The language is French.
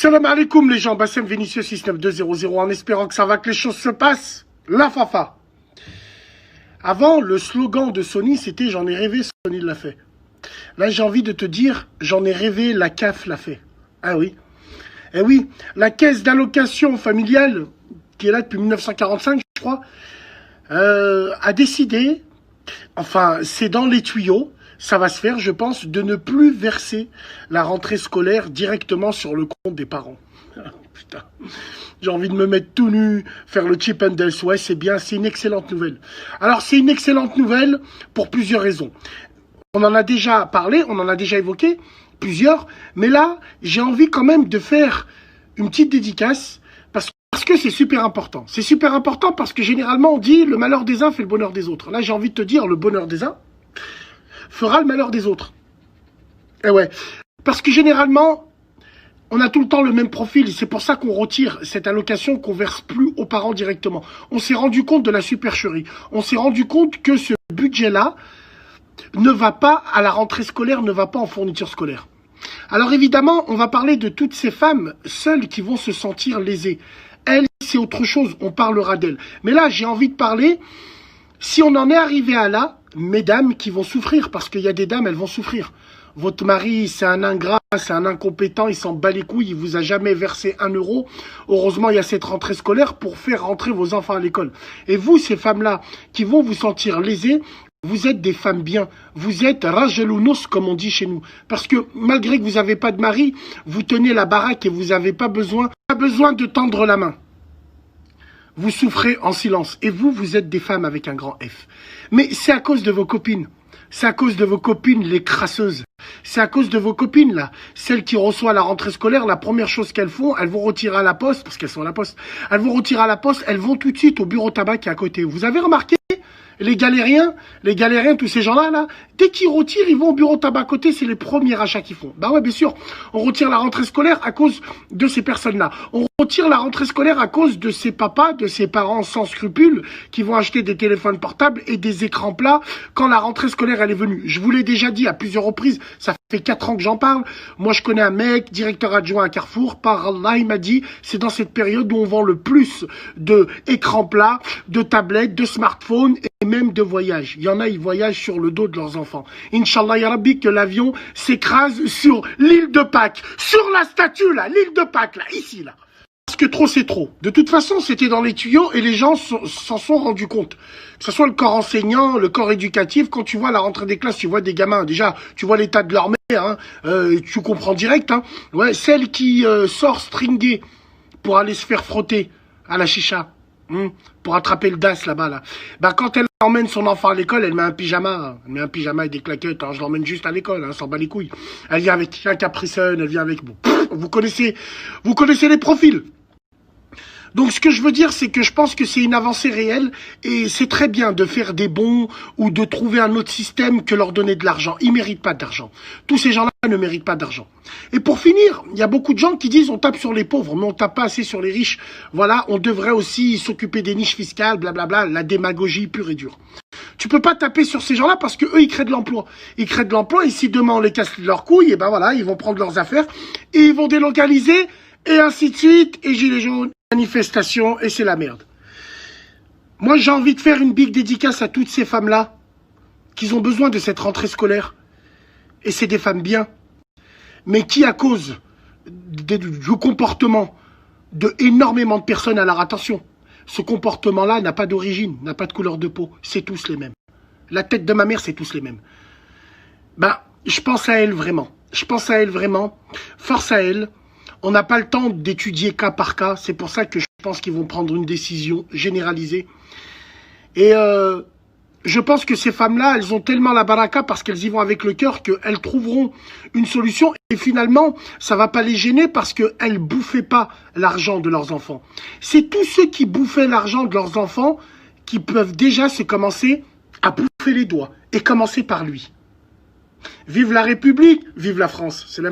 Salam alaikum les gens, Bassem Vénitieux 69200 en espérant que ça va, que les choses se passent. La Fafa. Avant, le slogan de Sony, c'était « J'en ai rêvé, Sony l'a fait ». Là, j'ai envie de te dire « J'en ai rêvé, la CAF l'a fait ». Ah oui. Eh oui, la caisse d'allocation familiale, qui est là depuis 1945, je crois, a décidé, enfin, c'est dans les tuyaux, ça va se faire, je pense, de ne plus verser la rentrée scolaire directement sur le compte des parents. Putain, j'ai envie de me mettre tout nu, faire le chip and dale. Ouais, c'est bien, c'est une excellente nouvelle. Alors, c'est une excellente nouvelle pour plusieurs raisons. On en a déjà parlé, on en a déjà évoqué plusieurs, mais là, j'ai envie quand même de faire une petite dédicace parce que c'est super important. C'est super important parce que généralement, on dit le malheur des uns fait le bonheur des autres. Là, j'ai envie de te dire le bonheur des uns fera le malheur des autres. Et ouais, parce que généralement, on a tout le temps le même profil. C'est pour ça qu'on retire cette allocation qu'on verse plus aux parents directement. On s'est rendu compte de la supercherie. On s'est rendu compte que ce budget-là ne va pas à la rentrée scolaire, ne va pas en fourniture scolaire. Alors évidemment, on va parler de toutes ces femmes seules qui vont se sentir lésées. Elles, c'est autre chose, on parlera d'elles. Mais là, j'ai envie de parler, si on en est arrivé à là, mesdames qui vont souffrir, parce qu'il y a des dames, elles vont souffrir. Votre mari, c'est un ingrat, c'est un incompétent, il s'en bat les couilles, il vous a jamais versé 1 euro. Heureusement, il y a cette rentrée scolaire pour faire rentrer vos enfants à l'école. Et vous, ces femmes-là, qui vont vous sentir lésées, vous êtes des femmes bien. Vous êtes rajelounos, comme on dit chez nous. Parce que malgré que vous n'avez pas de mari, vous tenez la baraque et vous n'avez pas besoin de tendre la main. Vous souffrez en silence. Et vous, vous êtes des femmes avec un grand F. Mais c'est à cause de vos copines. C'est à cause de vos copines, les crasseuses. C'est à cause de vos copines, là. Celles qui reçoivent la rentrée scolaire, la première chose qu'elles font, elles vont retirer à la poste, parce qu'elles sont à la poste. Elles vont retirer à la poste, elles vont tout de suite au bureau tabac qui est à côté. Vous avez remarqué? Les galériens, tous ces gens-là, là, dès qu'ils retirent, ils vont au bureau tabac à côté, c'est les premiers achats qu'ils font. Bah ouais, bien sûr, on retire la rentrée scolaire à cause de ces personnes-là. On retire la rentrée scolaire à cause de ces papas, de ces parents sans scrupules, qui vont acheter des téléphones portables et des écrans plats quand la rentrée scolaire, elle est venue. Je vous l'ai déjà dit à plusieurs reprises, ça fait 4 ans que j'en parle. Moi, je connais un mec, directeur adjoint à Carrefour, par Allah, il m'a dit, c'est dans cette période où on vend le plus de écrans plats, de tablettes, de smartphones et même de voyages. Il y en a, ils voyagent sur le dos de leurs enfants. Inch'Allah, ya Rabbi, que l'avion s'écrase sur l'île de Pâques. Sur la statue, là, l'île de Pâques, là, ici, là. Parce que trop, c'est trop. De toute façon, c'était dans les tuyaux et les gens s'en sont rendus compte. Que ce soit le corps enseignant, le corps éducatif, quand tu vois la rentrée des classes, tu vois des gamins, déjà, tu vois l'état de leur mère, hein, tu comprends direct, hein. Ouais, celle qui sort stringée pour aller se faire frotter à la chicha. Pour attraper le DAS là-bas, là. Bah, quand elle emmène son enfant à l'école, elle met un pyjama. Hein. Elle met un pyjama et des claquettes. Hein. Je l'emmène juste à l'école, hein, s'en bat les couilles. Elle vient avec un Capri Sun, elle vient avec... Bon, vous connaissez les profils. Donc, ce que je veux dire, c'est que je pense que c'est une avancée réelle et c'est très bien de faire des bons ou de trouver un autre système que leur donner de l'argent. Ils méritent pas d'argent. Tous ces gens-là ne méritent pas d'argent. Et pour finir, il y a beaucoup de gens qui disent on tape sur les pauvres, mais on tape pas assez sur les riches. Voilà, on devrait aussi s'occuper des niches fiscales, blablabla, la démagogie pure et dure. Tu peux pas taper sur ces gens-là parce que eux, ils créent de l'emploi. Ils créent de l'emploi et si demain on les casse leurs couilles, et ben voilà, ils vont prendre leurs affaires et ils vont délocaliser et ainsi de suite, et gilets jaunes, manifestations, et c'est la merde. Moi, j'ai envie de faire une big dédicace à toutes ces femmes-là qui ont besoin de cette rentrée scolaire. Et c'est des femmes bien, mais qui, à cause du comportement de énormément de personnes, alors attention, ce comportement-là n'a pas d'origine, n'a pas de couleur de peau, c'est tous les mêmes. La tête de ma mère, c'est tous les mêmes. Ben, je pense à elle vraiment. Je pense à elle vraiment. Force à elle. On n'a pas le temps d'étudier cas par cas. C'est pour ça que je pense qu'ils vont prendre une décision généralisée. Et je pense que ces femmes-là, elles ont tellement la baraka parce qu'elles y vont avec le cœur qu'elles trouveront une solution. Et finalement, ça va pas les gêner parce qu'elles bouffaient pas l'argent de leurs enfants. C'est tous ceux qui bouffaient l'argent de leurs enfants qui peuvent déjà se commencer à bouffer les doigts. Et commencer par lui. Vive la République, vive la France. C'est la